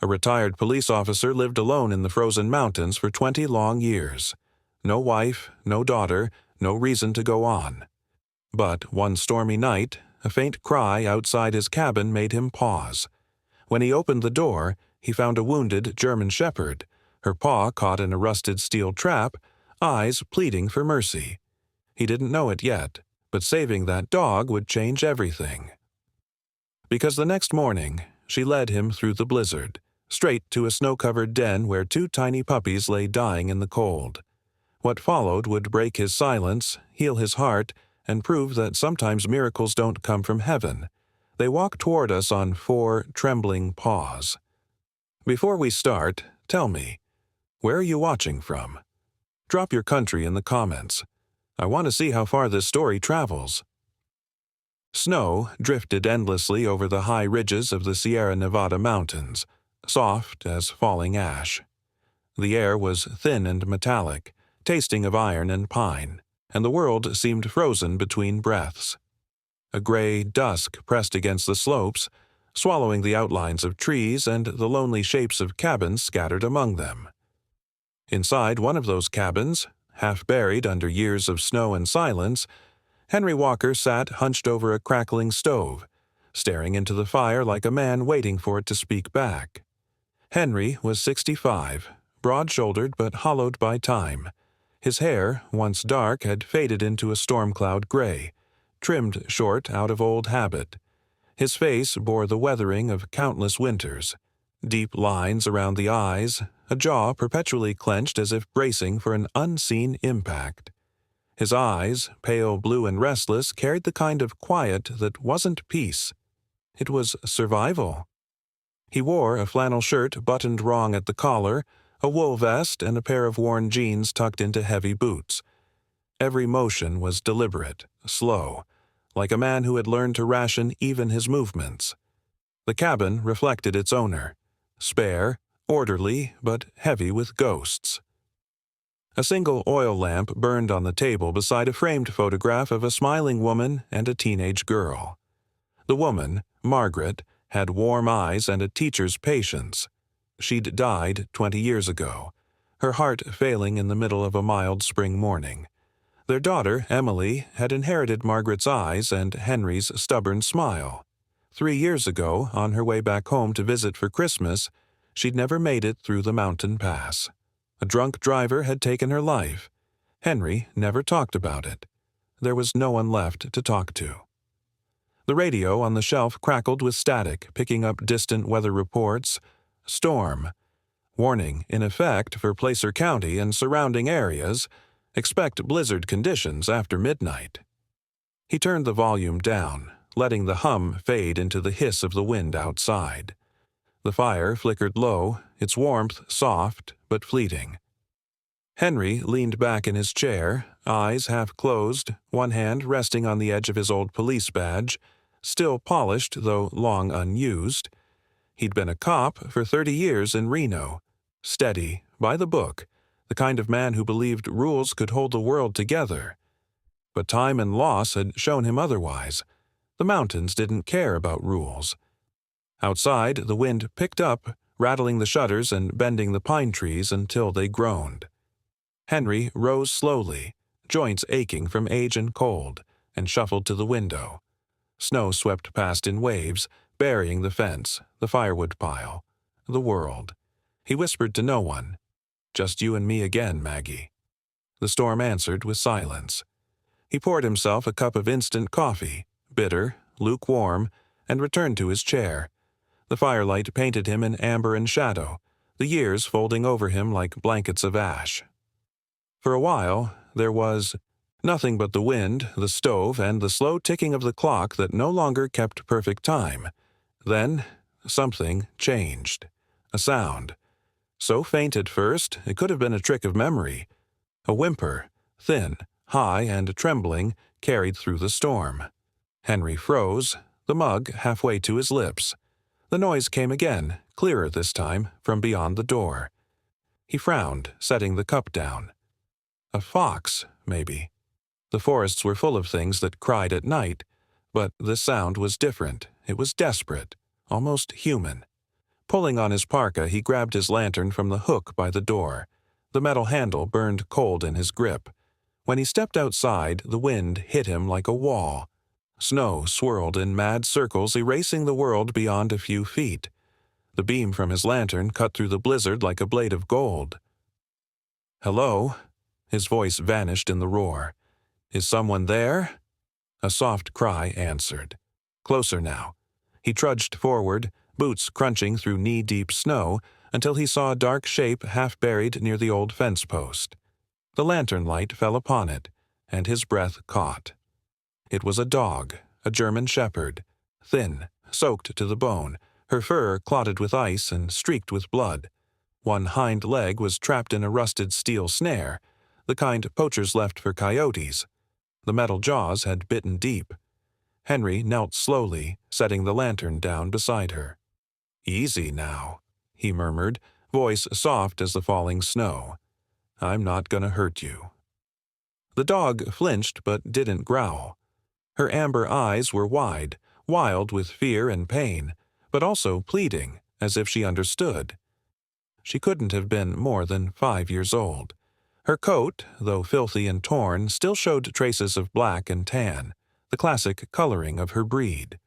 A retired police officer lived alone in the frozen mountains for 20 long years. No wife, no daughter, no reason to go on. But one stormy night, a faint cry outside his cabin made him pause. When he opened the door, he found a wounded German shepherd, her paw caught in a rusted steel trap, eyes pleading for mercy. He didn't know it yet, but saving that dog would change everything. Because the next morning, she led him through the blizzard, straight to a snow-covered den where 2 tiny puppies lay dying in the cold. What followed would break his silence, heal his heart, and prove that sometimes miracles don't come from heaven. They walk toward us on 4 trembling paws. Before we start, tell me, where are you watching from? Drop your country in the comments. I want to see how far this story travels. Snow drifted endlessly over the high ridges of the Sierra Nevada mountains, soft as falling ash. The air was thin and metallic, tasting of iron and pine, and the world seemed frozen between breaths. A gray dusk pressed against the slopes, swallowing the outlines of trees and the lonely shapes of cabins scattered among them. Inside one of those cabins, half buried under years of snow and silence, Henry Walker sat hunched over a crackling stove, staring into the fire like a man waiting for it to speak back. Henry was 65, broad-shouldered but hollowed by time. His hair, once dark, had faded into a storm cloud gray, trimmed short out of old habit. His face bore the weathering of countless winters, deep lines around the eyes, a jaw perpetually clenched as if bracing for an unseen impact. His eyes, pale blue and restless, carried the kind of quiet that wasn't peace. It was survival. He wore a flannel shirt buttoned wrong at the collar, a wool vest, and a pair of worn jeans tucked into heavy boots. Every motion was deliberate, slow, like a man who had learned to ration even his movements. The cabin reflected its owner, spare, orderly, but heavy with ghosts. A single oil lamp burned on the table beside a framed photograph of a smiling woman and a teenage girl. The woman, Margaret, had warm eyes and a teacher's patience. She'd died 20 years ago, her heart failing in the middle of a mild spring morning. Their daughter, Emily, had inherited Margaret's eyes and Henry's stubborn smile. 3 years ago, on her way back home to visit for Christmas, she'd never made it through the mountain pass. A drunk driver had taken her life. Henry never talked about it. There was no one left to talk to. The radio on the shelf crackled with static, picking up distant weather reports. Storm. Warning in effect for Placer County and surrounding areas. Expect blizzard conditions after midnight. He turned the volume down, letting the hum fade into the hiss of the wind outside. The fire flickered low, its warmth soft but fleeting. Henry leaned back in his chair, eyes half closed, one hand resting on the edge of his old police badge, still polished though long unused. He'd been a cop for 30 years in Reno, steady, by the book, the kind of man who believed rules could hold the world together. But time and loss had shown him otherwise. The mountains didn't care about rules. Outside, the wind picked up, rattling the shutters and bending the pine trees until they groaned. Henry rose slowly, joints aching from age and cold, and shuffled to the window. Snow swept past in waves, burying the fence, the firewood pile, the world. He whispered to no one. "Just you and me again, Maggie." The storm answered with silence. He poured himself a cup of instant coffee, bitter, lukewarm, and returned to his chair. The firelight painted him in amber and shadow, the years folding over him like blankets of ash. For a while, there was nothing but the wind, the stove, and the slow ticking of the clock that no longer kept perfect time. Then, something changed. A sound. So faint at first, it could have been a trick of memory. A whimper, thin, high, and trembling, carried through the storm. Henry froze, the mug halfway to his lips. The noise came again, clearer this time, from beyond the door. He frowned, setting the cup down. A fox, maybe. The forests were full of things that cried at night, but this sound was different. It was desperate, almost human. Pulling on his parka, he grabbed his lantern from the hook by the door. The metal handle burned cold in his grip. When he stepped outside, the wind hit him like a wall. Snow swirled in mad circles, erasing the world beyond a few feet. The beam from his lantern cut through the blizzard like a blade of gold. "Hello?" His voice vanished in the roar. "Is someone there?" A soft cry answered. Closer now. He trudged forward, boots crunching through knee-deep snow, until he saw a dark shape half buried near the old fence post. The lantern light fell upon it, and his breath caught. It was a dog, a German shepherd, thin, soaked to the bone, her fur clotted with ice and streaked with blood. One hind leg was trapped in a rusted steel snare, the kind poachers left for coyotes. The metal jaws had bitten deep. Henry knelt slowly, setting the lantern down beside her. "Easy now," he murmured, voice soft as the falling snow. "I'm not gonna hurt you." The dog flinched but didn't growl. Her amber eyes were wide, wild with fear and pain, but also pleading, as if she understood. She couldn't have been more than 5 years old. Her coat, though filthy and torn, still showed traces of black and tan, the classic coloring of her breed.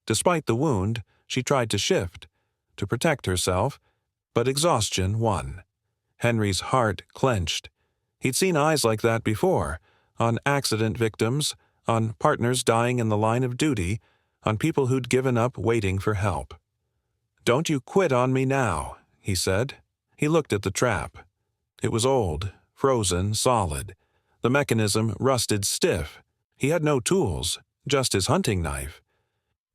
Despite the wound, she tried to shift, to protect herself, but exhaustion won. Henry's heart clenched. He'd seen eyes like that before, on accident victims, on partners dying in the line of duty, on people who'd given up waiting for help. "Don't you quit on me now," he said. He looked at the trap. It was old, frozen, solid. The mechanism rusted stiff. He had no tools, just his hunting knife.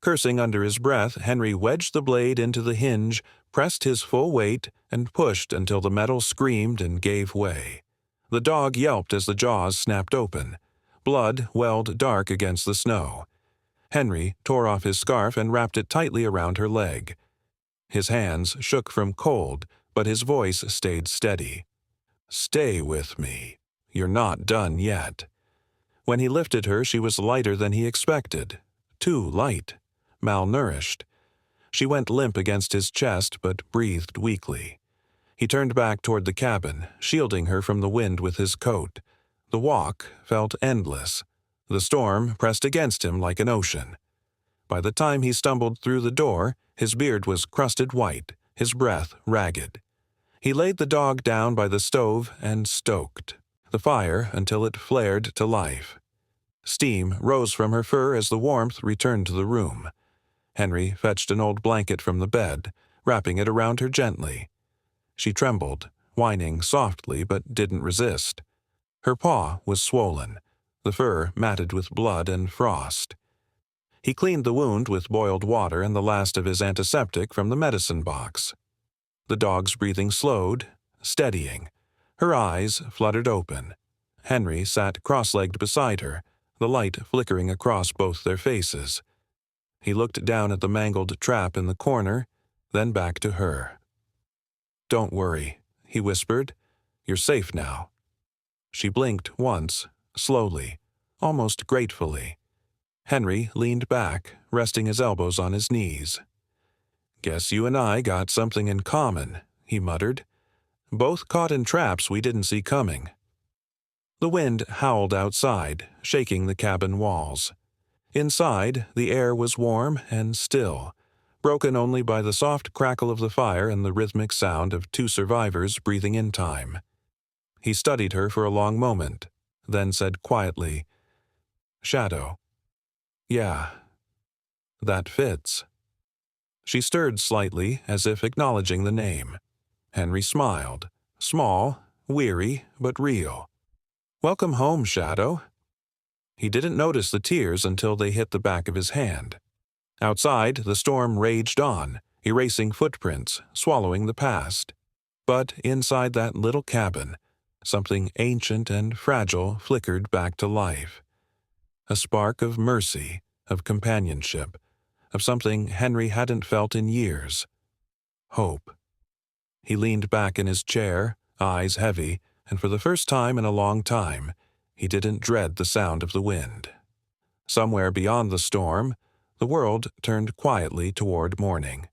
Cursing under his breath, Henry wedged the blade into the hinge, pressed his full weight, and pushed until the metal screamed and gave way. The dog yelped as the jaws snapped open. Blood welled dark against the snow. Henry tore off his scarf and wrapped it tightly around her leg. His hands shook from cold, but his voice stayed steady. "Stay with me. You're not done yet." When he lifted her, she was lighter than he expected. Too light. Malnourished. She went limp against his chest, but breathed weakly. He turned back toward the cabin, shielding her from the wind with his coat. The walk felt endless. The storm pressed against him like an ocean. By the time he stumbled through the door, his beard was crusted white, his breath ragged. He laid the dog down by the stove and stoked the fire until it flared to life. Steam rose from her fur as the warmth returned to the room. Henry fetched an old blanket from the bed, wrapping it around her gently. She trembled, whining softly but didn't resist. Her paw was swollen, the fur matted with blood and frost. He cleaned the wound with boiled water and the last of his antiseptic from the medicine box. The dog's breathing slowed, steadying. Her eyes fluttered open. Henry sat cross-legged beside her, the light flickering across both their faces. He looked down at the mangled trap in the corner, then back to her. "Don't worry," he whispered. "You're safe now." She blinked once, slowly, almost gratefully. Henry leaned back, resting his elbows on his knees. "Guess you and I got something in common," he muttered. "Both caught in traps we didn't see coming." The wind howled outside, shaking the cabin walls. Inside, the air was warm and still, broken only by the soft crackle of the fire and the rhythmic sound of two survivors breathing in time. He studied her for a long moment, then said quietly, "Shadow." "Yeah, that fits." She stirred slightly, as if acknowledging the name. Henry smiled, small, weary, but real. "Welcome home, Shadow." He didn't notice the tears until they hit the back of his hand. Outside, the storm raged on, erasing footprints, swallowing the past. But inside that little cabin, something ancient and fragile flickered back to life. A spark of mercy, of companionship, of something Henry hadn't felt in years. Hope. He leaned back in his chair, eyes heavy, and for the first time in a long time, he didn't dread the sound of the wind. Somewhere beyond the storm, the world turned quietly toward morning.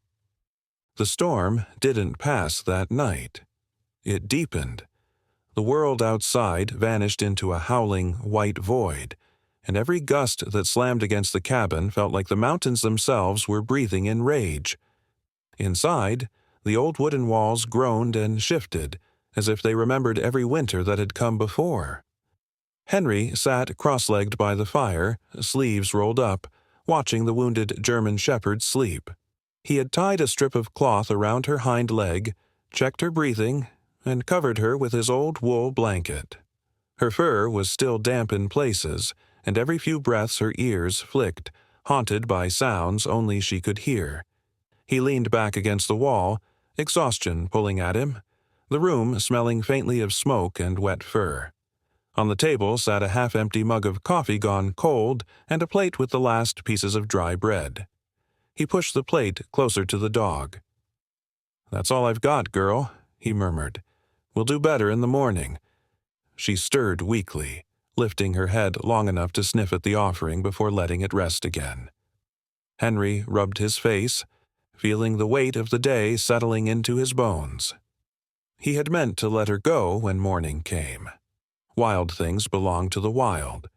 The storm didn't pass that night. It deepened. The world outside vanished into a howling white void, and every gust that slammed against the cabin felt like the mountains themselves were breathing in rage. Inside, the old wooden walls groaned and shifted, as if they remembered every winter that had come before. Henry sat cross-legged by the fire, sleeves rolled up, watching the wounded German shepherd sleep. He had tied a strip of cloth around her hind leg, checked her breathing, and covered her with his old wool blanket. Her fur was still damp in places, and every few breaths her ears flicked, haunted by sounds only she could hear. He leaned back against the wall, exhaustion pulling at him, the room smelling faintly of smoke and wet fur. On the table sat a half-empty mug of coffee gone cold and a plate with the last pieces of dry bread. He pushed the plate closer to the dog. "That's all I've got, girl," he murmured. "We'll do better in the morning." She stirred weakly, lifting her head long enough to sniff at the offering before letting it rest again. Henry rubbed his face, feeling the weight of the day settling into his bones. He had meant to let her go when morning came. Wild things belonged to the wild.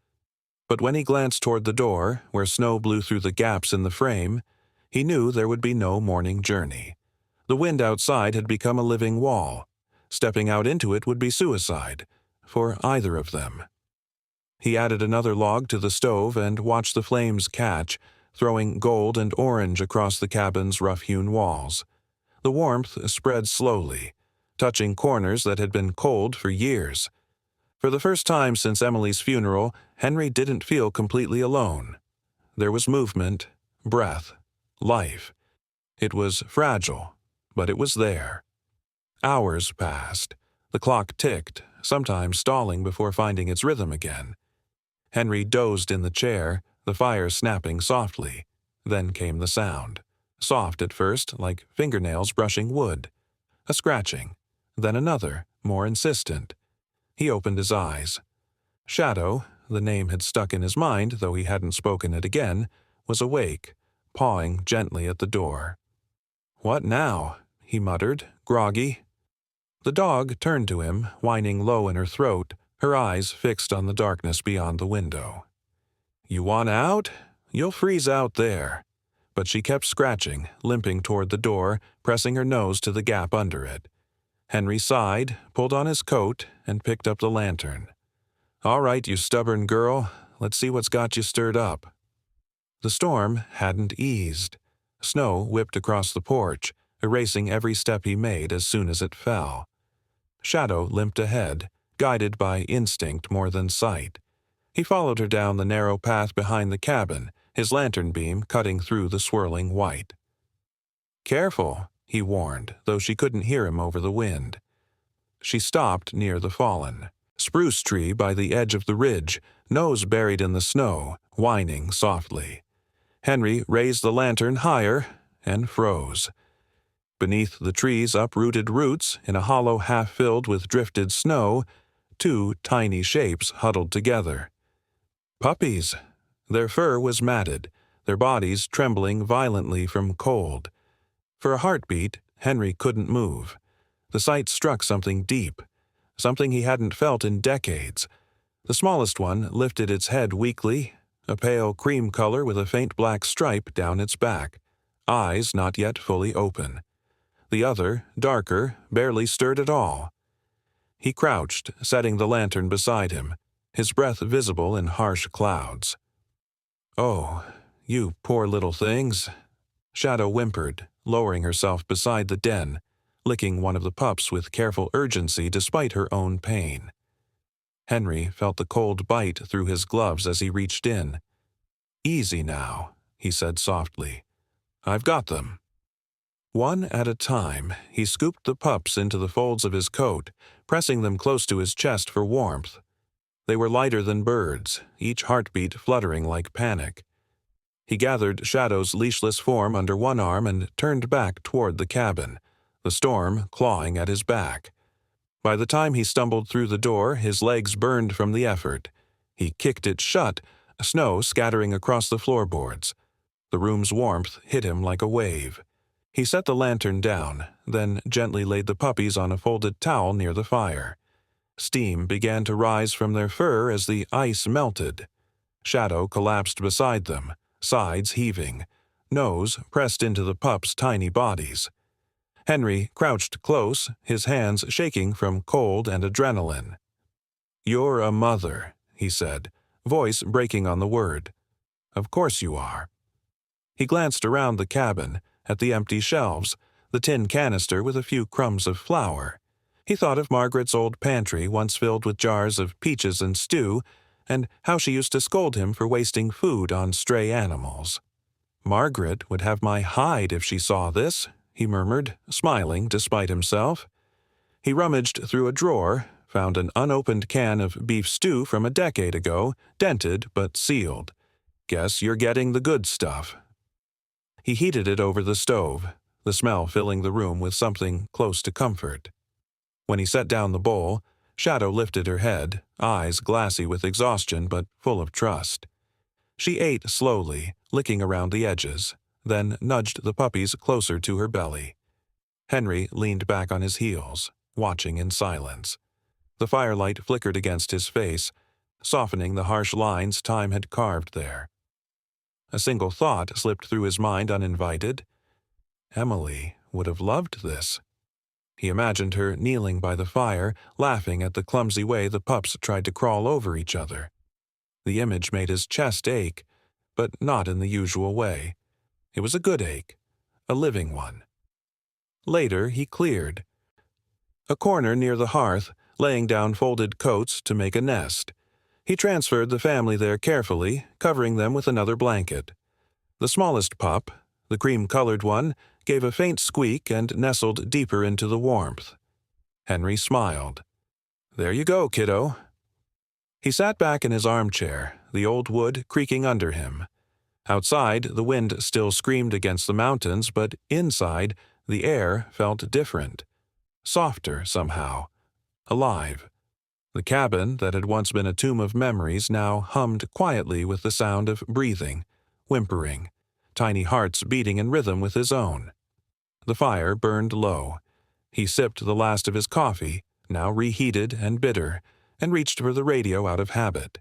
But when he glanced toward the door, where snow blew through the gaps in the frame, he knew there would be no morning journey. The wind outside had become a living wall. Stepping out into it would be suicide, for either of them. He added another log to the stove and watched the flames catch, throwing gold and orange across the cabin's rough-hewn walls. The warmth spread slowly, touching corners that had been cold for years. For the first time since Emily's funeral, Henry didn't feel completely alone. There was movement, breath, life. It was fragile, but it was there. Hours passed. The clock ticked, sometimes stalling before finding its rhythm again. Henry dozed in the chair, the fire snapping softly. Then came the sound. Soft at first, like fingernails brushing wood. A scratching. Then another, more insistent. He opened his eyes. Shadow, the name had stuck in his mind, though he hadn't spoken it again, was awake, pawing gently at the door. "What now?" he muttered, groggy. The dog turned to him, whining low in her throat, her eyes fixed on the darkness beyond the window. "You want out? You'll freeze out there." But she kept scratching, limping toward the door, pressing her nose to the gap under it. Henry sighed, pulled on his coat, and picked up the lantern. "All right, you stubborn girl. Let's see what's got you stirred up." The storm hadn't eased. Snow whipped across the porch, erasing every step he made as soon as it fell. Shadow limped ahead, guided by instinct more than sight. He followed her down the narrow path behind the cabin, his lantern beam cutting through the swirling white. "Careful," he warned, though she couldn't hear him over the wind. She stopped near the fallen spruce tree by the edge of the ridge, nose buried in the snow, whining softly. Henry raised the lantern higher and froze. Beneath the tree's uprooted roots, in a hollow half filled with drifted snow, two tiny shapes huddled together. Puppies. Their fur was matted, their bodies trembling violently from cold. For a heartbeat, Henry couldn't move. The sight struck something deep, something he hadn't felt in decades. The smallest one lifted its head weakly, a pale cream color with a faint black stripe down its back, eyes not yet fully open. The other, darker, barely stirred at all. He crouched, setting the lantern beside him, his breath visible in harsh clouds. "Oh, you poor little things," Shadow whimpered, lowering herself beside the den, licking one of the pups with careful urgency despite her own pain. Henry felt the cold bite through his gloves as he reached in. "Easy now," he said softly. "I've got them." One at a time, he scooped the pups into the folds of his coat, pressing them close to his chest for warmth. They were lighter than birds, each heartbeat fluttering like panic. He gathered Shadow's leashless form under one arm and turned back toward the cabin, the storm clawing at his back. By the time he stumbled through the door, his legs burned from the effort. He kicked it shut, snow scattering across the floorboards. The room's warmth hit him like a wave. He set the lantern down, then gently laid the puppies on a folded towel near the fire. Steam began to rise from their fur as the ice melted. Shadow collapsed beside them, sides heaving, nose pressed into the pups' tiny bodies. Henry crouched close, his hands shaking from cold and adrenaline. "You're a mother," he said, voice breaking on the word. "Of course you are." He glanced around the cabin, at the empty shelves, the tin canister with a few crumbs of flour. He thought of Margaret's old pantry once filled with jars of peaches and stew, and how she used to scold him for wasting food on stray animals. "Margaret would have my hide if she saw this," he murmured, smiling despite himself. He rummaged through a drawer, found an unopened can of beef stew from a decade ago, dented but sealed. "Guess you're getting the good stuff." He heated it over the stove, the smell filling the room with something close to comfort. When he set down the bowl, Shadow lifted her head, eyes glassy with exhaustion but full of trust. She ate slowly, licking around the edges, then nudged the puppies closer to her belly. Henry leaned back on his heels, watching in silence. The firelight flickered against his face, softening the harsh lines time had carved there. A single thought slipped through his mind uninvited. Emily would have loved this. He imagined her kneeling by the fire, laughing at the clumsy way the pups tried to crawl over each other. The image made his chest ache, but not in the usual way. It was a good ache, a living one. Later he cleared. A corner near the hearth, laying down folded coats to make a nest. He transferred the family there carefully, covering them with another blanket. The smallest pup, the cream-colored one, gave a faint squeak and nestled deeper into the warmth. Henry smiled. "There you go, kiddo." He sat back in his armchair, the old wood creaking under him. Outside, the wind still screamed against the mountains, but inside, the air felt different. Softer, somehow. Alive. The cabin, that had once been a tomb of memories, now hummed quietly with the sound of breathing, whimpering, tiny hearts beating in rhythm with his own. The fire burned low. He sipped the last of his coffee, now reheated and bitter, and reached for the radio out of habit.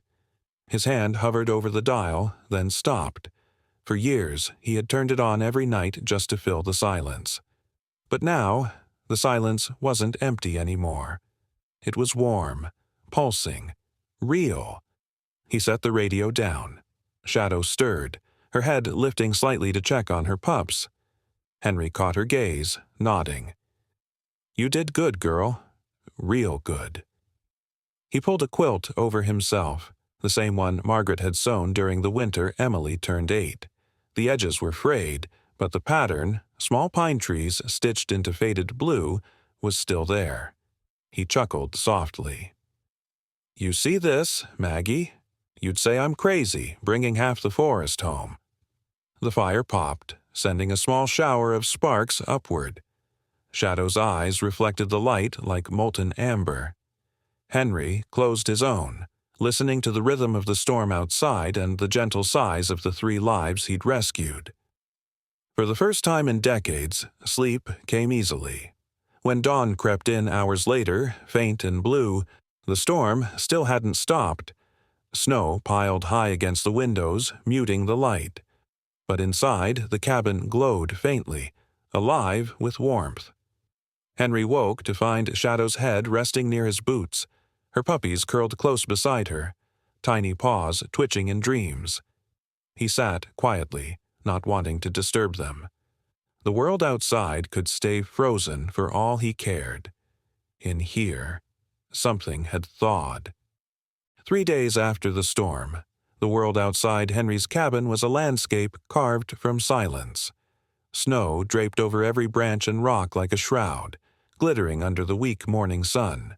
His hand hovered over the dial, then stopped. For years, he had turned it on every night just to fill the silence. But now, the silence wasn't empty anymore. It was warm, pulsing, real. He set the radio down. Shadow stirred, her head lifting slightly to check on her pups. Henry caught her gaze, nodding. "You did good, girl. Real good." He pulled a quilt over himself, the same one Margaret had sewn during the winter Emily turned 8. The edges were frayed, but the pattern, small pine trees stitched into faded blue, was still there. He chuckled softly. "You see this, Maggie? You'd say I'm crazy, bringing half the forest home." The fire popped, sending a small shower of sparks upward. Shadow's eyes reflected the light like molten amber. Henry closed his own, listening to the rhythm of the storm outside and the gentle sighs of the 3 lives he'd rescued. For the first time in decades, sleep came easily. When dawn crept in hours later, faint and blue, the storm still hadn't stopped. Snow piled high against the windows, muting the light. But inside, the cabin glowed faintly, alive with warmth. Henry woke to find Shadow's head resting near his boots, her puppies curled close beside her, tiny paws twitching in dreams. He sat quietly, not wanting to disturb them. The world outside could stay frozen for all he cared. In here, something had thawed. 3 days after the storm, the world outside Henry's cabin was a landscape carved from silence. Snow draped over every branch and rock like a shroud, glittering under the weak morning sun.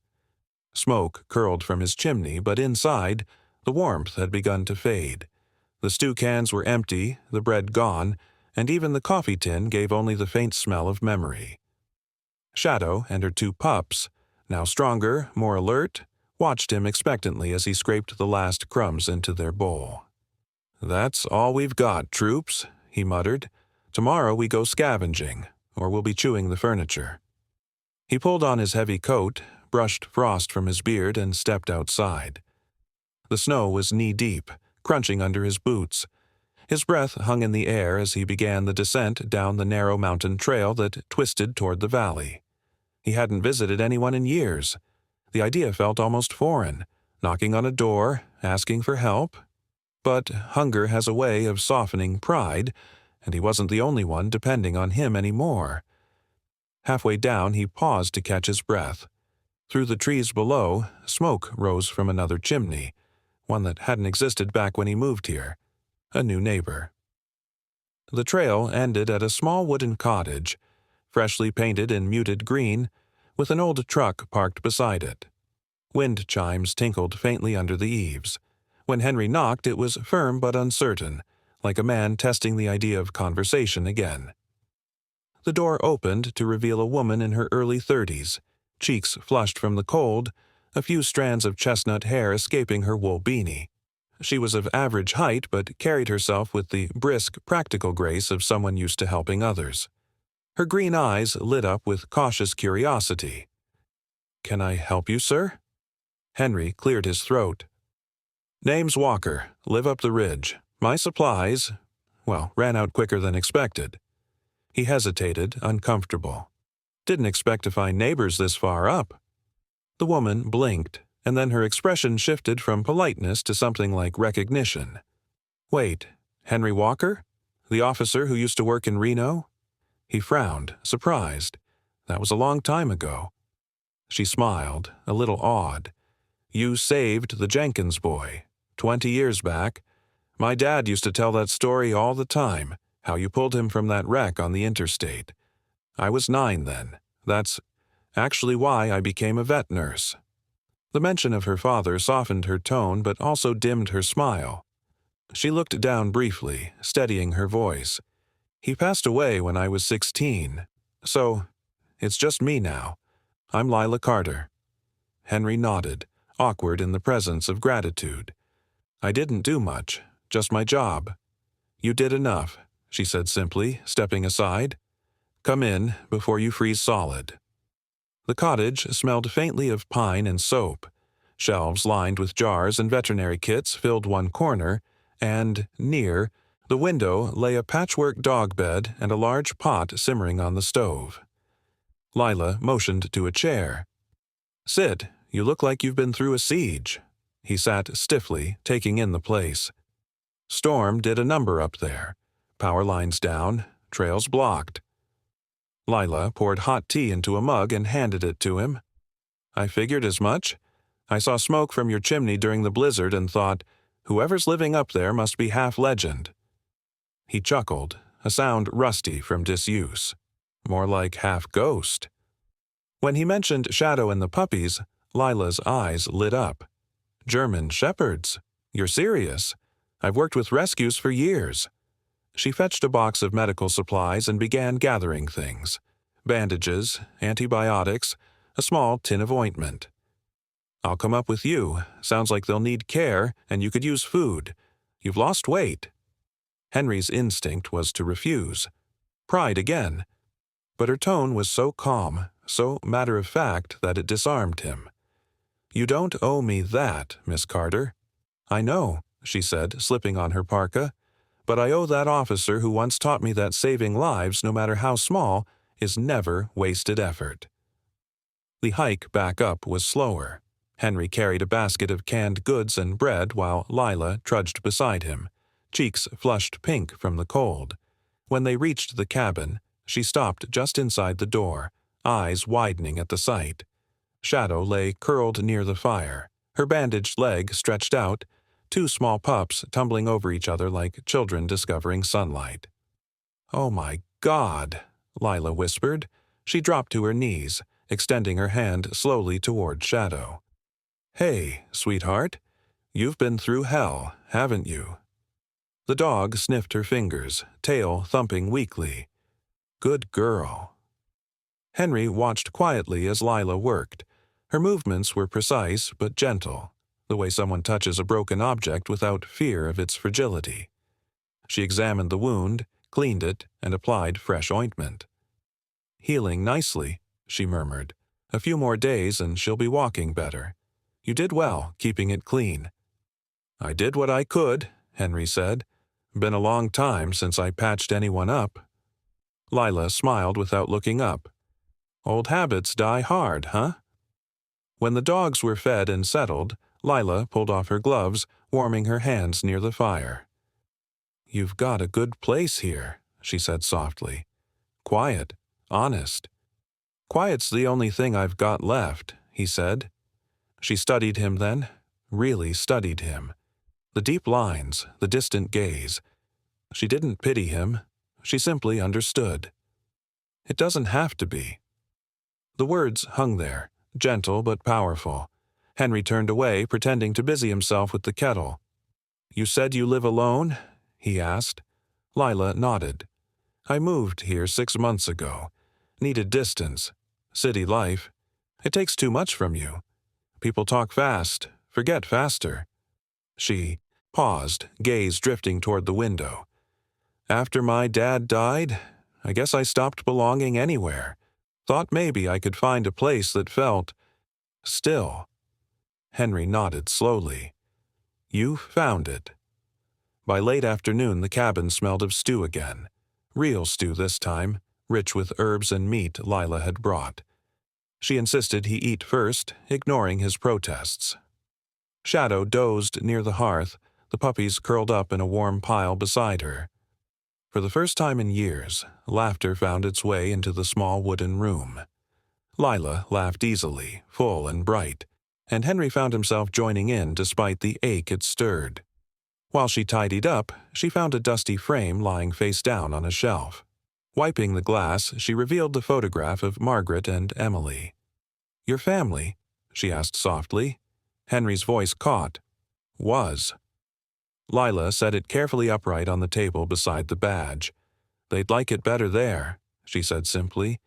Smoke curled from his chimney, but inside, the warmth had begun to fade. The stew cans were empty, the bread gone, and even the coffee tin gave only the faint smell of memory. Shadow and her 2 pups, now stronger, more alert, watched him expectantly as he scraped the last crumbs into their bowl. "That's all we've got, troops," he muttered. "Tomorrow we go scavenging. or we'll be chewing the furniture." He pulled on his heavy coat, brushed frost from his beard, and stepped outside. The snow was knee-deep, crunching under his boots. His breath hung in the air as he began the descent down the narrow mountain trail that twisted toward the valley. He hadn't visited anyone in years. The idea felt almost foreign, knocking on a door, asking for help. But hunger has a way of softening pride, and he wasn't the only one depending on him anymore. Halfway down, he paused to catch his breath. Through the trees below, smoke rose from another chimney, one that hadn't existed back when he moved here. A new neighbor. The trail ended at a small wooden cottage, freshly painted in muted green, with an old truck parked beside it. Wind chimes tinkled faintly under the eaves. When Henry knocked, it was firm but uncertain, like a man testing the idea of conversation again. The door opened to reveal a woman in her early 30s, cheeks flushed from the cold, a few strands of chestnut hair escaping her wool beanie. She was of average height but carried herself with the brisk, practical grace of someone used to helping others. Her green eyes lit up with cautious curiosity. "Can I help you, sir?" Henry cleared his throat. "Name's Walker. Live up the ridge. My supplies, ran out quicker than expected." He hesitated, uncomfortable. Didn't expect to find neighbors this far up. The woman blinked, and then her expression shifted from politeness to something like recognition. "Wait, Henry Walker? The officer who used to work in Reno?" He frowned, surprised. That was a long time ago. She smiled, a little awed. "You saved the Jenkins boy, 20 years back. My dad used to tell that story all the time, how you pulled him from that wreck on the interstate. I was 9 then. That's actually why I became a vet nurse." The mention of her father softened her tone but also dimmed her smile. She looked down briefly, steadying her voice. "He passed away when I was 16. So, it's just me now. I'm Lila Carter." Henry nodded, awkward in the presence of gratitude. "I didn't do much, just my job." "You did enough," she said simply, stepping aside. "Come in before you freeze solid." The cottage smelled faintly of pine and soap. Shelves lined with jars and veterinary kits filled one corner, and, near, the window lay a patchwork dog bed and a large pot simmering on the stove. Lila motioned to a chair. "Sit, you look like you've been through a siege." He sat stiffly, taking in the place. Storm did a number up there. Power lines down, trails blocked. Lila poured hot tea into a mug and handed it to him. "I figured as much. I saw smoke from your chimney during the blizzard and thought, whoever's living up there must be half legend." He chuckled, a sound rusty from disuse. More like half ghost. When he mentioned Shadow and the puppies, Lila's eyes lit up. "German shepherds? You're serious? I've worked with rescues for years." She fetched a box of medical supplies and began gathering things. Bandages, antibiotics, a small tin of ointment. "I'll come up with you. Sounds like they'll need care, and you could use food. You've lost weight." Henry's instinct was to refuse. Pride again. But her tone was so calm, so matter-of-fact that it disarmed him. "You don't owe me that, Miss Carter." "I know," she said, slipping on her parka. "But I owe that officer who once taught me that saving lives, no matter how small, is never wasted effort." The hike back up was slower. Henry carried a basket of canned goods and bread while Lila trudged beside him, cheeks flushed pink from the cold. When they reached the cabin, she stopped just inside the door, eyes widening at the sight. Shadow lay curled near the fire, her bandaged leg stretched out, 2 small pups tumbling over each other like children discovering sunlight. "Oh my God," Lila whispered. She dropped to her knees, extending her hand slowly toward Shadow. "Hey, sweetheart, you've been through hell, haven't you?" The dog sniffed her fingers, tail thumping weakly. "Good girl." Henry watched quietly as Lila worked. Her movements were precise but gentle, the way someone touches a broken object without fear of its fragility. She examined the wound, cleaned it, and applied fresh ointment. "Healing nicely," she murmured. "A few more days and she'll be walking better. You did well, keeping it clean." "I did what I could," Henry said. "Been a long time since I patched anyone up." Lila smiled without looking up. "Old habits die hard, huh?" When the dogs were fed and settled, Lila pulled off her gloves, warming her hands near the fire. "You've got a good place here," she said softly. "Quiet, honest." "Quiet's the only thing I've got left," he said. She studied him then, really studied him. The deep lines, the distant gaze. She didn't pity him. She simply understood. "It doesn't have to be." The words hung there, gentle but powerful. Henry turned away, pretending to busy himself with the kettle. "You said you live alone?" he asked. Lila nodded. "I moved here 6 months ago. Needed distance. City life. It takes too much from you. People talk fast, forget faster." She paused, gaze drifting toward the window. "After my dad died, I guess I stopped belonging anywhere. Thought maybe I could find a place that felt still." Henry nodded slowly. "You found it." By late afternoon the cabin smelled of stew again. Real stew this time, rich with herbs and meat Lila had brought. She insisted he eat first, ignoring his protests. Shadow dozed near the hearth, the puppies curled up in a warm pile beside her. For the first time in years, laughter found its way into the small wooden room. Lila laughed easily, full and bright, and Henry found himself joining in despite the ache it stirred. While she tidied up, she found a dusty frame lying face down on a shelf. Wiping the glass, she revealed the photograph of Margaret and Emily. "Your family?" she asked softly. Henry's voice caught. "Was." Lila set it carefully upright on the table beside the badge. "They'd like it better there," she said simply.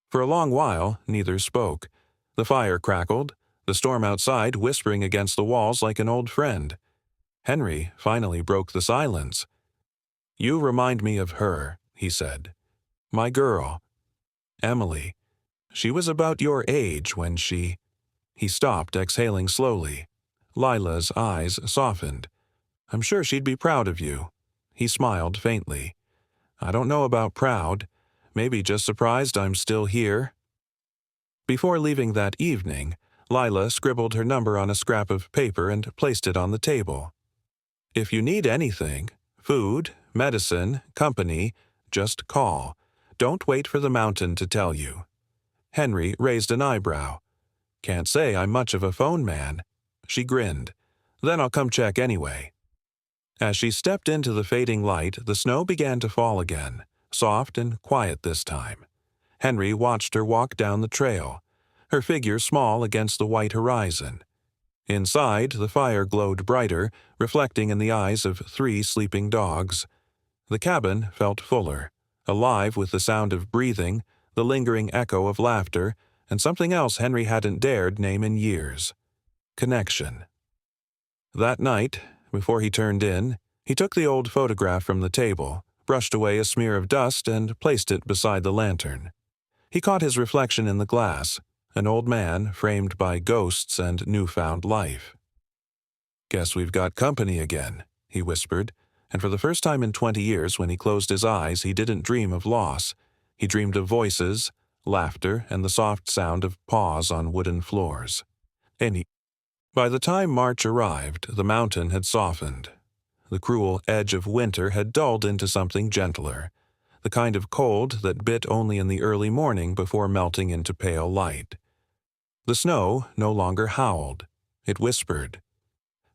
For a long while, neither spoke. The fire crackled, the storm outside whispering against the walls like an old friend. Henry finally broke the silence. "You remind me of her," he said. "My girl. Emily. She was about your age when she—" He stopped, exhaling slowly. Lila's eyes softened. "I'm sure she'd be proud of you." He smiled faintly. "I don't know about proud. Maybe just surprised I'm still here." Before leaving that evening, Lila scribbled her number on a scrap of paper and placed it on the table. "If you need anything, food, medicine, company, just call. Don't wait for the mountain to tell you." Henry raised an eyebrow. "Can't say I'm much of a phone man." She grinned. "Then I'll come check anyway." As she stepped into the fading light, the snow began to fall again, soft and quiet this time. Henry watched her walk down the trail, her figure small against the white horizon. Inside, the fire glowed brighter, reflecting in the eyes of 3 sleeping dogs. The cabin felt fuller, alive with the sound of breathing, the lingering echo of laughter, and something else Henry hadn't dared name in years. Connection. That night, before he turned in, he took the old photograph from the table, brushed away a smear of dust, and placed it beside the lantern. He caught his reflection in the glass, an old man framed by ghosts and newfound life. "Guess we've got company again," he whispered, and for the first time in 20 years when he closed his eyes he didn't dream of loss. He dreamed of voices, laughter, and the soft sound of paws on wooden floors. By the time March arrived, the mountain had softened. The cruel edge of winter had dulled into something gentler, the kind of cold that bit only in the early morning before melting into pale light. The snow no longer howled. It whispered.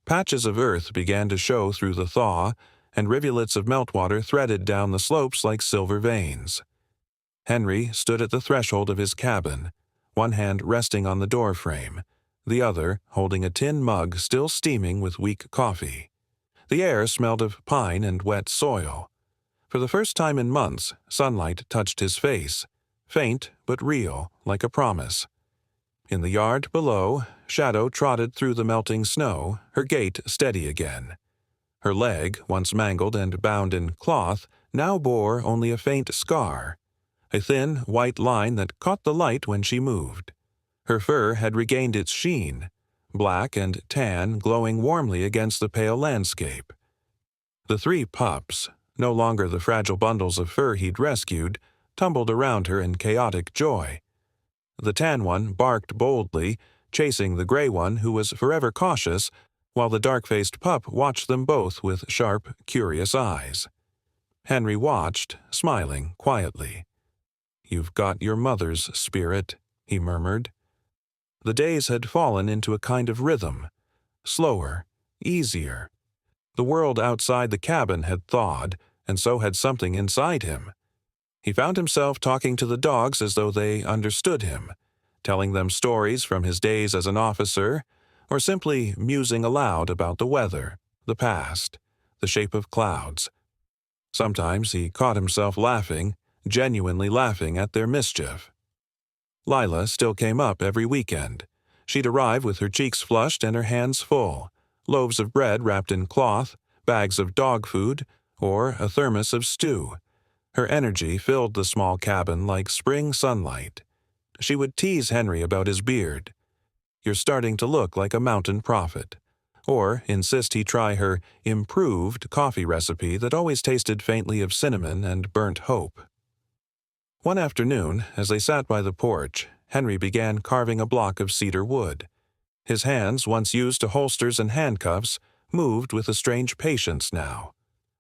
Patches of earth began to show through the thaw, and rivulets of meltwater threaded down the slopes like silver veins. Henry stood at the threshold of his cabin, one hand resting on the doorframe, the other holding a tin mug still steaming with weak coffee. The air smelled of pine and wet soil. For the first time in months, sunlight touched his face, faint but real, like a promise. In the yard below, Shadow trotted through the melting snow, her gait steady again. Her leg, once mangled and bound in cloth, now bore only a faint scar. a thin, white line that caught the light when she moved. Her fur had regained its sheen, black and tan glowing warmly against the pale landscape. The three pups, no longer the fragile bundles of fur he'd rescued, tumbled around her in chaotic joy. The tan one barked boldly, chasing the gray one who was forever cautious, while the dark-faced pup watched them both with sharp, curious eyes. Henry watched, smiling quietly. "You've got your mother's spirit," he murmured. The days had fallen into a kind of rhythm, slower, easier. The world outside the cabin had thawed, and so had something inside him. He found himself talking to the dogs as though they understood him, telling them stories from his days as an officer, or simply musing aloud about the weather, the past, the shape of clouds. Sometimes he caught himself laughing, genuinely laughing at their mischief. Lila still came up every weekend. She'd arrive with her cheeks flushed and her hands full, loaves of bread wrapped in cloth, bags of dog food, or a thermos of stew. Her energy filled the small cabin like spring sunlight. She would tease Henry about his beard. "You're starting to look like a mountain prophet," or insist he try her improved coffee recipe that always tasted faintly of cinnamon and burnt hope. One afternoon, as they sat by the porch, Henry began carving a block of cedar wood. His hands, once used to holsters and handcuffs, moved with a strange patience now.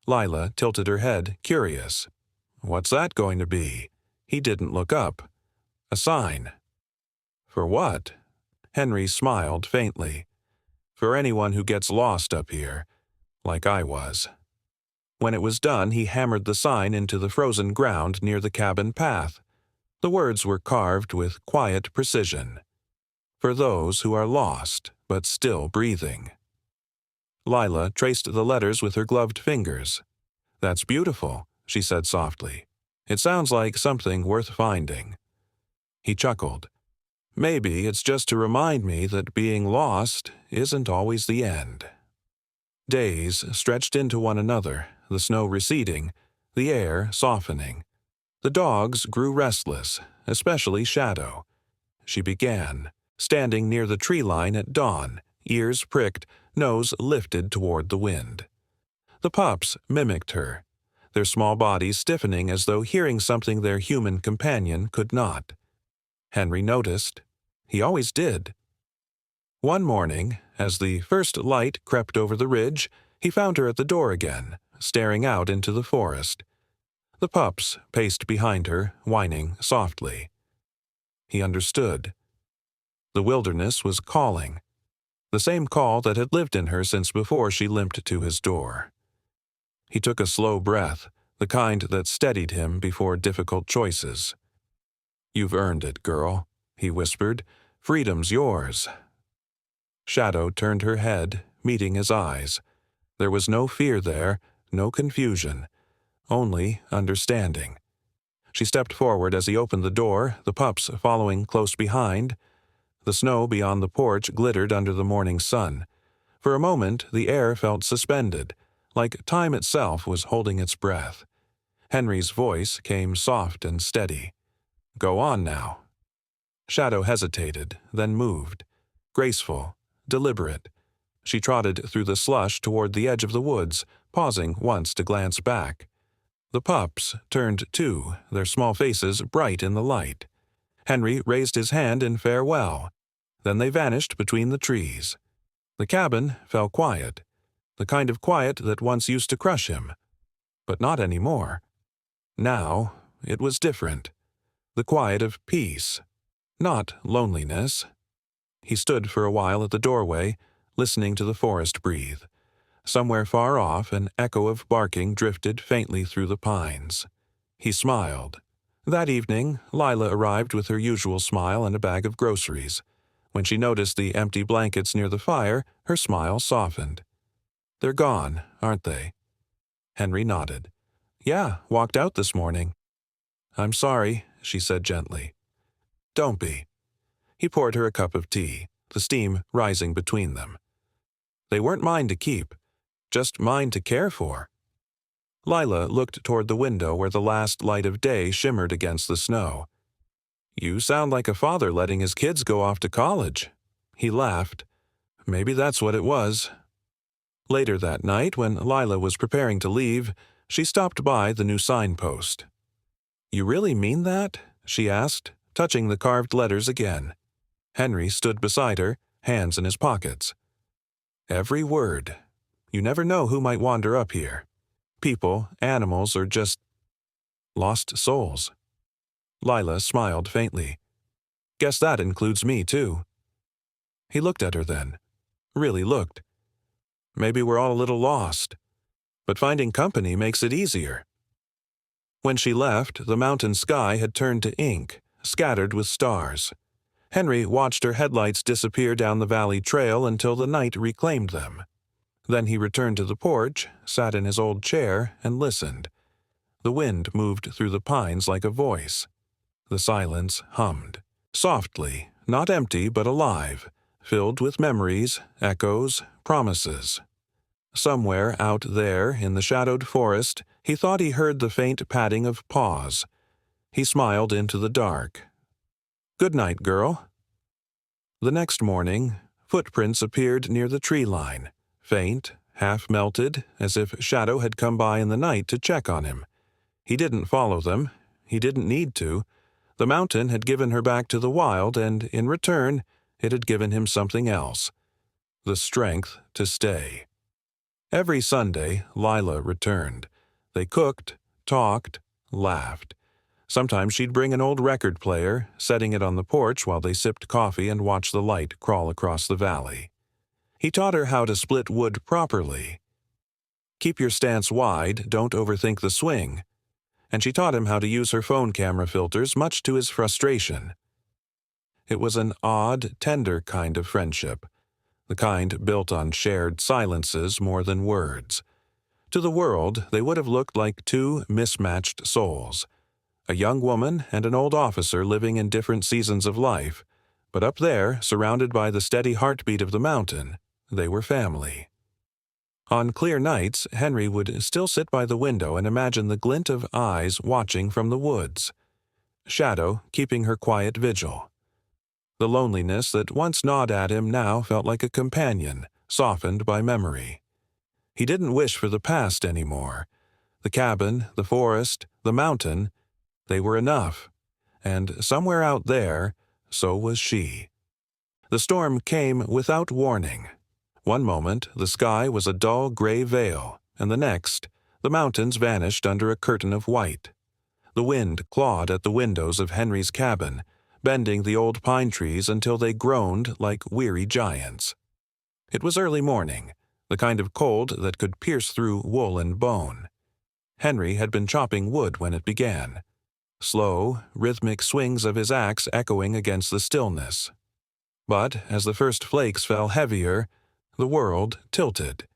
Lila tilted her head, curious. "What's that going to be?" He didn't look up. "A sign." "For what?" Henry smiled faintly. "For anyone who gets lost up here, like I was." When it was done, he hammered the sign into the frozen ground near the cabin path. The words were carved with quiet precision. "For those who are lost, but still breathing." Lila traced the letters with her gloved fingers. "That's beautiful," she said softly. "It sounds like something worth finding." He chuckled. "Maybe it's just to remind me that being lost isn't always the end." Days stretched into one another, the snow receding, the air softening. The dogs grew restless, especially Shadow. She began, standing near the tree line at dawn, ears pricked, nose lifted toward the wind. The pups mimicked her, their small bodies stiffening as though hearing something their human companion could not. Henry noticed. He always did. One morning, as the first light crept over the ridge, he found her at the door again, staring out into the forest. The pups paced behind her, whining softly. He understood. The wilderness was calling, the same call that had lived in her since before she limped to his door. He took a slow breath, the kind that steadied him before difficult choices. "You've earned it, girl," he whispered. "Freedom's yours." Shadow turned her head, meeting his eyes. There was no fear there, no confusion, only understanding. She stepped forward as he opened the door, the pups following close behind. The snow beyond the porch glittered under the morning sun. For a moment, the air felt suspended, like time itself was holding its breath. Henry's voice came soft and steady. "Go on now." Shadow hesitated, then moved. Graceful, deliberate. She trotted through the slush toward the edge of the woods, pausing once to glance back. The pups turned too, their small faces bright in the light. Henry raised his hand in farewell. Then they vanished between the trees. The cabin fell quiet, the kind of quiet that once used to crush him. But not anymore. Now it was different. The quiet of peace, not loneliness. He stood for a while at the doorway, listening to the forest breathe. Somewhere far off, an echo of barking drifted faintly through the pines. He smiled. That evening, Lila arrived with her usual smile and a bag of groceries. When she noticed the empty blankets near the fire, her smile softened. "They're gone, aren't they?" Henry nodded. "Yeah, walked out this morning." "I'm sorry," she said gently. "Don't be." He poured her a cup of tea, the steam rising between them. "They weren't mine to keep, just mine to care for." Lila looked toward the window where the last light of day shimmered against the snow. "You sound like a father letting his kids go off to college." He laughed. Maybe that's what it was. Later that night, when Lila was preparing to leave, she stopped by the new signpost. "You really mean that?" she asked, touching the carved letters again. Henry stood beside her, hands in his pockets. "Every word. You never know who might wander up here. People, animals, or just lost souls." Lila smiled faintly. "Guess that includes me, too." He looked at her then. Really looked. "Maybe we're all a little lost. But finding company makes it easier." When she left, the mountain sky had turned to ink, scattered with stars. Henry watched her headlights disappear down the valley trail until the night reclaimed them. Then he returned to the porch, sat in his old chair, and listened. The wind moved through the pines like a voice. The silence hummed. Softly, not empty but alive, filled with memories, echoes, promises. Somewhere out there in the shadowed forest, he thought he heard the faint padding of paws. He smiled into the dark. "Good night, girl." The next morning, footprints appeared near the tree line, faint, half-melted, as if Shadow had come by in the night to check on him. He didn't follow them. He didn't need to. The mountain had given her back to the wild, and in return, it had given him something else. The strength to stay. Every Sunday, Lila returned. They cooked, talked, laughed. Sometimes she'd bring an old record player, setting it on the porch while they sipped coffee and watched the light crawl across the valley. He taught her how to split wood properly. Keep your stance wide, don't overthink the swing. And she taught him how to use her phone camera filters, much to his frustration. It was an odd, tender kind of friendship, the kind built on shared silences more than words. To the world, they would have looked like two mismatched souls, a young woman and an old officer living in different seasons of life, but up there, surrounded by the steady heartbeat of the mountain, they were family. On clear nights, Henry would still sit by the window and imagine the glint of eyes watching from the woods. Shadow keeping her quiet vigil. The loneliness that once gnawed at him now felt like a companion, softened by memory. He didn't wish for the past anymore. The cabin, the forest, the mountain, they were enough. And somewhere out there, so was she. The storm came without warning. One moment, the sky was a dull gray veil, and the next, the mountains vanished under a curtain of white. The wind clawed at the windows of Henry's cabin, bending the old pine trees until they groaned like weary giants. It was early morning, the kind of cold that could pierce through wool and bone. Henry had been chopping wood when it began. Slow, rhythmic swings of his axe echoing against the stillness. But as the first flakes fell heavier, the world tilted.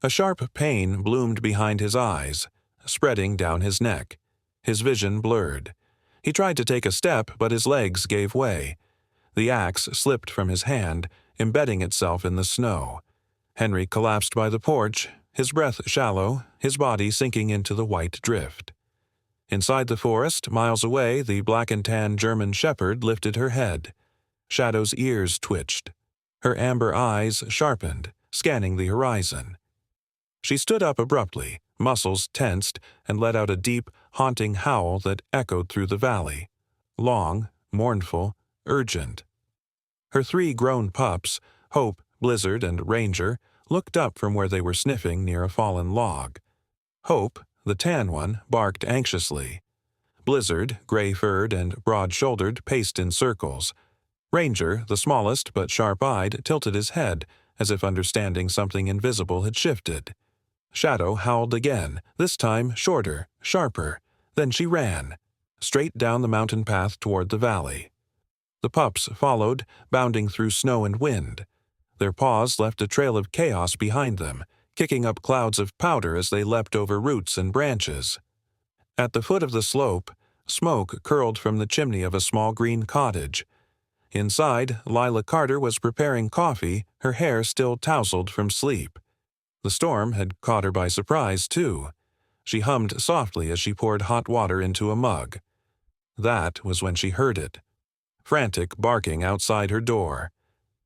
A sharp pain bloomed behind his eyes, spreading down his neck. His vision blurred. He tried to take a step, but his legs gave way. The axe slipped from his hand, embedding itself in the snow. Henry collapsed by the porch, his breath shallow, his body sinking into the white drift. Inside the forest, miles away, the black-and-tan German shepherd lifted her head. Shadow's ears twitched. Her amber eyes sharpened, scanning the horizon. She stood up abruptly, muscles tensed, and let out a deep, haunting howl that echoed through the valley. Long, mournful, urgent. Her 3 grown pups, Hope, Blizzard, and Ranger, looked up from where they were sniffing near a fallen log. Hope, the tan one, barked anxiously. Blizzard, gray-furred and broad-shouldered, paced in circles. Ranger, the smallest but sharp-eyed, tilted his head, as if understanding something invisible had shifted. Shadow howled again, this time shorter, sharper. Then she ran, straight down the mountain path toward the valley. The pups followed, bounding through snow and wind. Their paws left a trail of chaos behind them, kicking up clouds of powder as they leapt over roots and branches. At the foot of the slope, smoke curled from the chimney of a small green cottage. Inside, Lila Carter was preparing coffee, her hair still tousled from sleep. The storm had caught her by surprise, too. She hummed softly as she poured hot water into a mug. That was when she heard it. Frantic barking outside her door.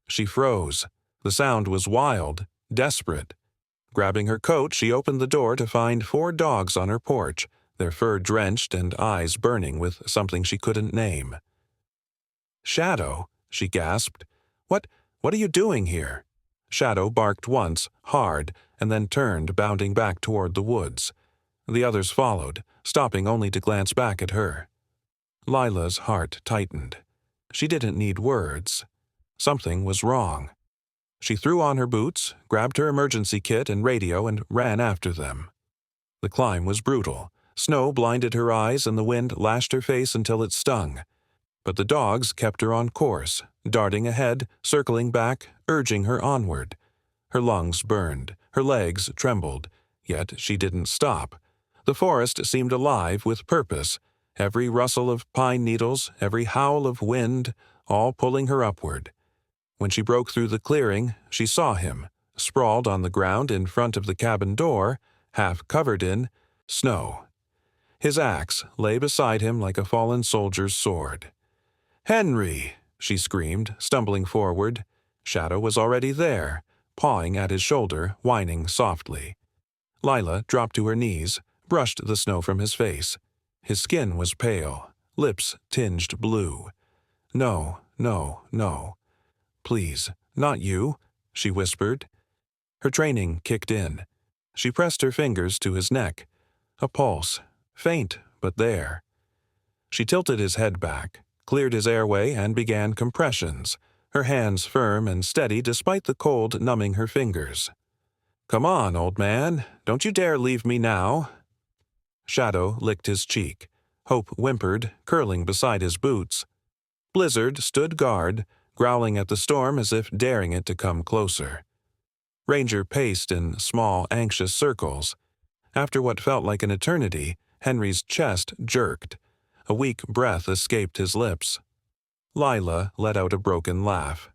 She froze. The sound was wild, desperate. Grabbing her coat, she opened the door to find 4 dogs on her porch, their fur drenched and eyes burning with something she couldn't name. "Shadow," she gasped. What are you doing here?" Shadow barked once, hard, and then turned, bounding back toward the woods. The others followed, stopping only to glance back at her. Lila's heart tightened. She didn't need words. Something was wrong. She threw on her boots, grabbed her emergency kit and radio, and ran after them. The climb was brutal. Snow blinded her eyes and the wind lashed her face until it stung. But the dogs kept her on course, darting ahead, circling back, urging her onward. Her lungs burned, her legs trembled, yet she didn't stop. The forest seemed alive with purpose, every rustle of pine needles, every howl of wind, all pulling her upward. When she broke through the clearing, she saw him, sprawled on the ground in front of the cabin door, half covered in snow. His axe lay beside him like a fallen soldier's sword. "Henry!" she screamed, stumbling forward. Shadow was already there, pawing at his shoulder, whining softly. Lila dropped to her knees, brushed the snow from his face. His skin was pale, lips tinged blue. "No, no, no. Please, not you," she whispered. Her training kicked in. She pressed her fingers to his neck. A pulse, faint but there. She tilted his head back, cleared his airway, and began compressions, her hands firm and steady despite the cold numbing her fingers. "Come on, old man. Don't you dare leave me now." Shadow licked his cheek. Hope whimpered, curling beside his boots. Blizzard stood guard, growling at the storm as if daring it to come closer. Ranger paced in small, anxious circles. After what felt like an eternity, Henry's chest jerked. A weak breath escaped his lips. Lila let out a broken laugh.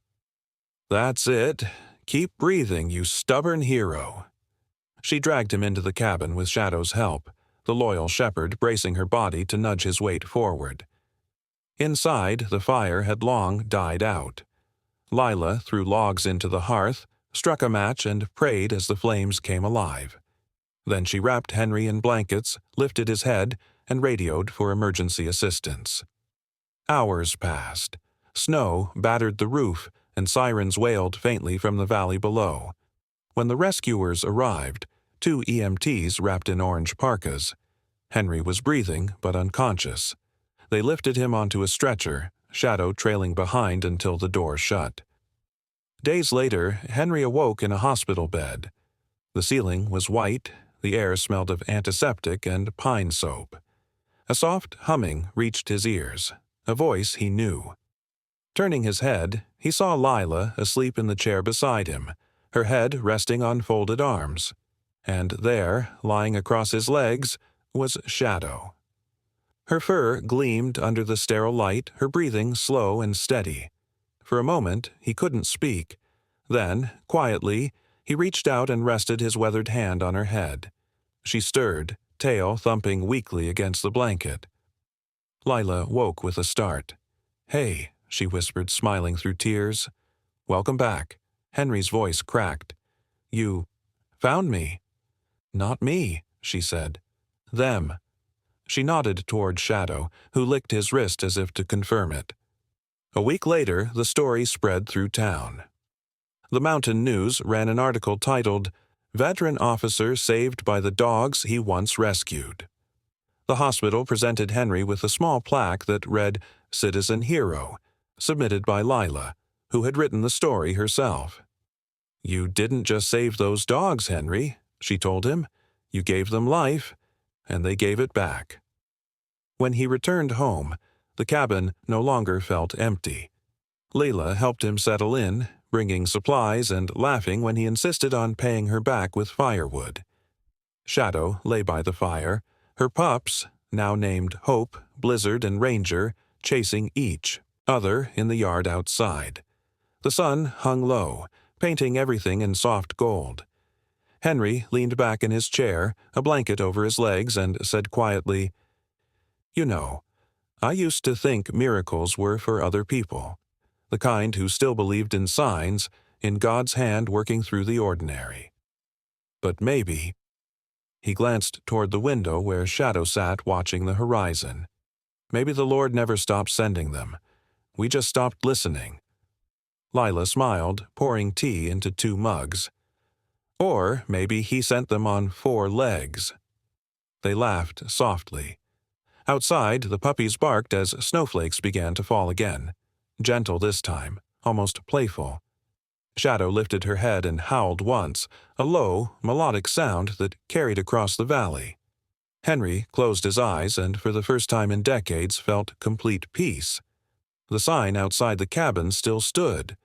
"That's it. Keep breathing, you stubborn hero." She dragged him into the cabin with Shadow's help, the loyal shepherd bracing her body to nudge his weight forward. Inside, the fire had long died out. Lila threw logs into the hearth, struck a match, and prayed as the flames came alive. Then she wrapped Henry in blankets, lifted his head, and radioed for emergency assistance. Hours passed. Snow battered the roof, and sirens wailed faintly from the valley below. When the rescuers arrived, 2 EMTs wrapped in orange parkas. Henry was breathing but unconscious. They lifted him onto a stretcher, Shadow trailing behind until the door shut. Days later, Henry awoke in a hospital bed. The ceiling was white, the air smelled of antiseptic and pine soap. A soft humming reached his ears, a voice he knew. Turning his head, he saw Lila asleep in the chair beside him, her head resting on folded arms. And there, lying across his legs, was Shadow. Her fur gleamed under the sterile light, her breathing slow and steady. For a moment, he couldn't speak. Then, quietly, he reached out and rested his weathered hand on her head. She stirred, tail thumping weakly against the blanket. Lila woke with a start. "Hey," she whispered, smiling through tears. "Welcome back." Henry's voice cracked. "You found me." "Not me," she said. "Them." She nodded toward Shadow, who licked his wrist as if to confirm it. A week later, the story spread through town. The Mountain News ran an article titled, "Veteran Officer Saved by the Dogs He Once Rescued." The hospital presented Henry with a small plaque that read, "Citizen Hero," submitted by Lila, who had written the story herself. "You didn't just save those dogs, Henry," she told him. "You gave them life, and they gave it back." When he returned home, the cabin no longer felt empty. Lila helped him settle in, bringing supplies and laughing when he insisted on paying her back with firewood. Shadow lay by the fire, her pups, now named Hope, Blizzard, and Ranger, chasing each other in the yard outside. The sun hung low, painting everything in soft gold. Henry leaned back in his chair, a blanket over his legs, and said quietly, "You know, I used to think miracles were for other people, the kind who still believed in signs, in God's hand working through the ordinary. But maybe—" He glanced toward the window where Shadow sat watching the horizon. "Maybe the Lord never stopped sending them. We just stopped listening." Lila smiled, pouring tea into 2 mugs. "Or maybe he sent them on 4 legs." They laughed softly. Outside, the puppies barked as snowflakes began to fall again. Gentle this time, almost playful. Shadow lifted her head and howled once, a low, melodic sound that carried across the valley. Henry closed his eyes and for the first time in decades felt complete peace. The sign outside the cabin still stood,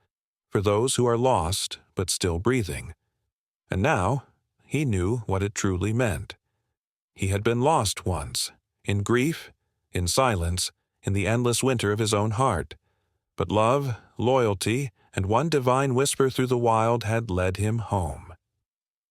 for those who are lost but still breathing. And now he knew what it truly meant. He had been lost once, in grief, in silence, in the endless winter of his own heart. But love, loyalty, and one divine whisper through the wild had led him home.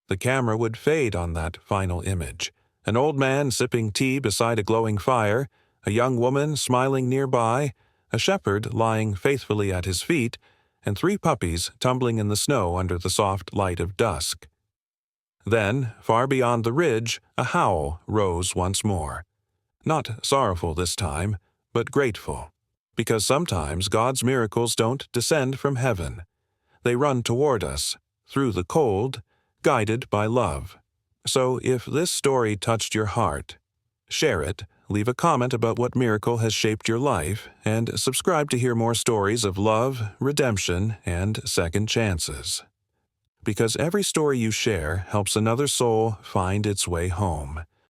The camera would fade on that final image. An old man sipping tea beside a glowing fire, a young woman smiling nearby, a shepherd lying faithfully at his feet, and 3 puppies tumbling in the snow under the soft light of dusk. Then, far beyond the ridge, a howl rose once more. Not sorrowful this time, but grateful. Because sometimes God's miracles don't descend from heaven. They run toward us, through the cold, guided by love. So if this story touched your heart, share it, leave a comment about what miracle has shaped your life, and subscribe to hear more stories of love, redemption, and second chances. Because every story you share helps another soul find its way home.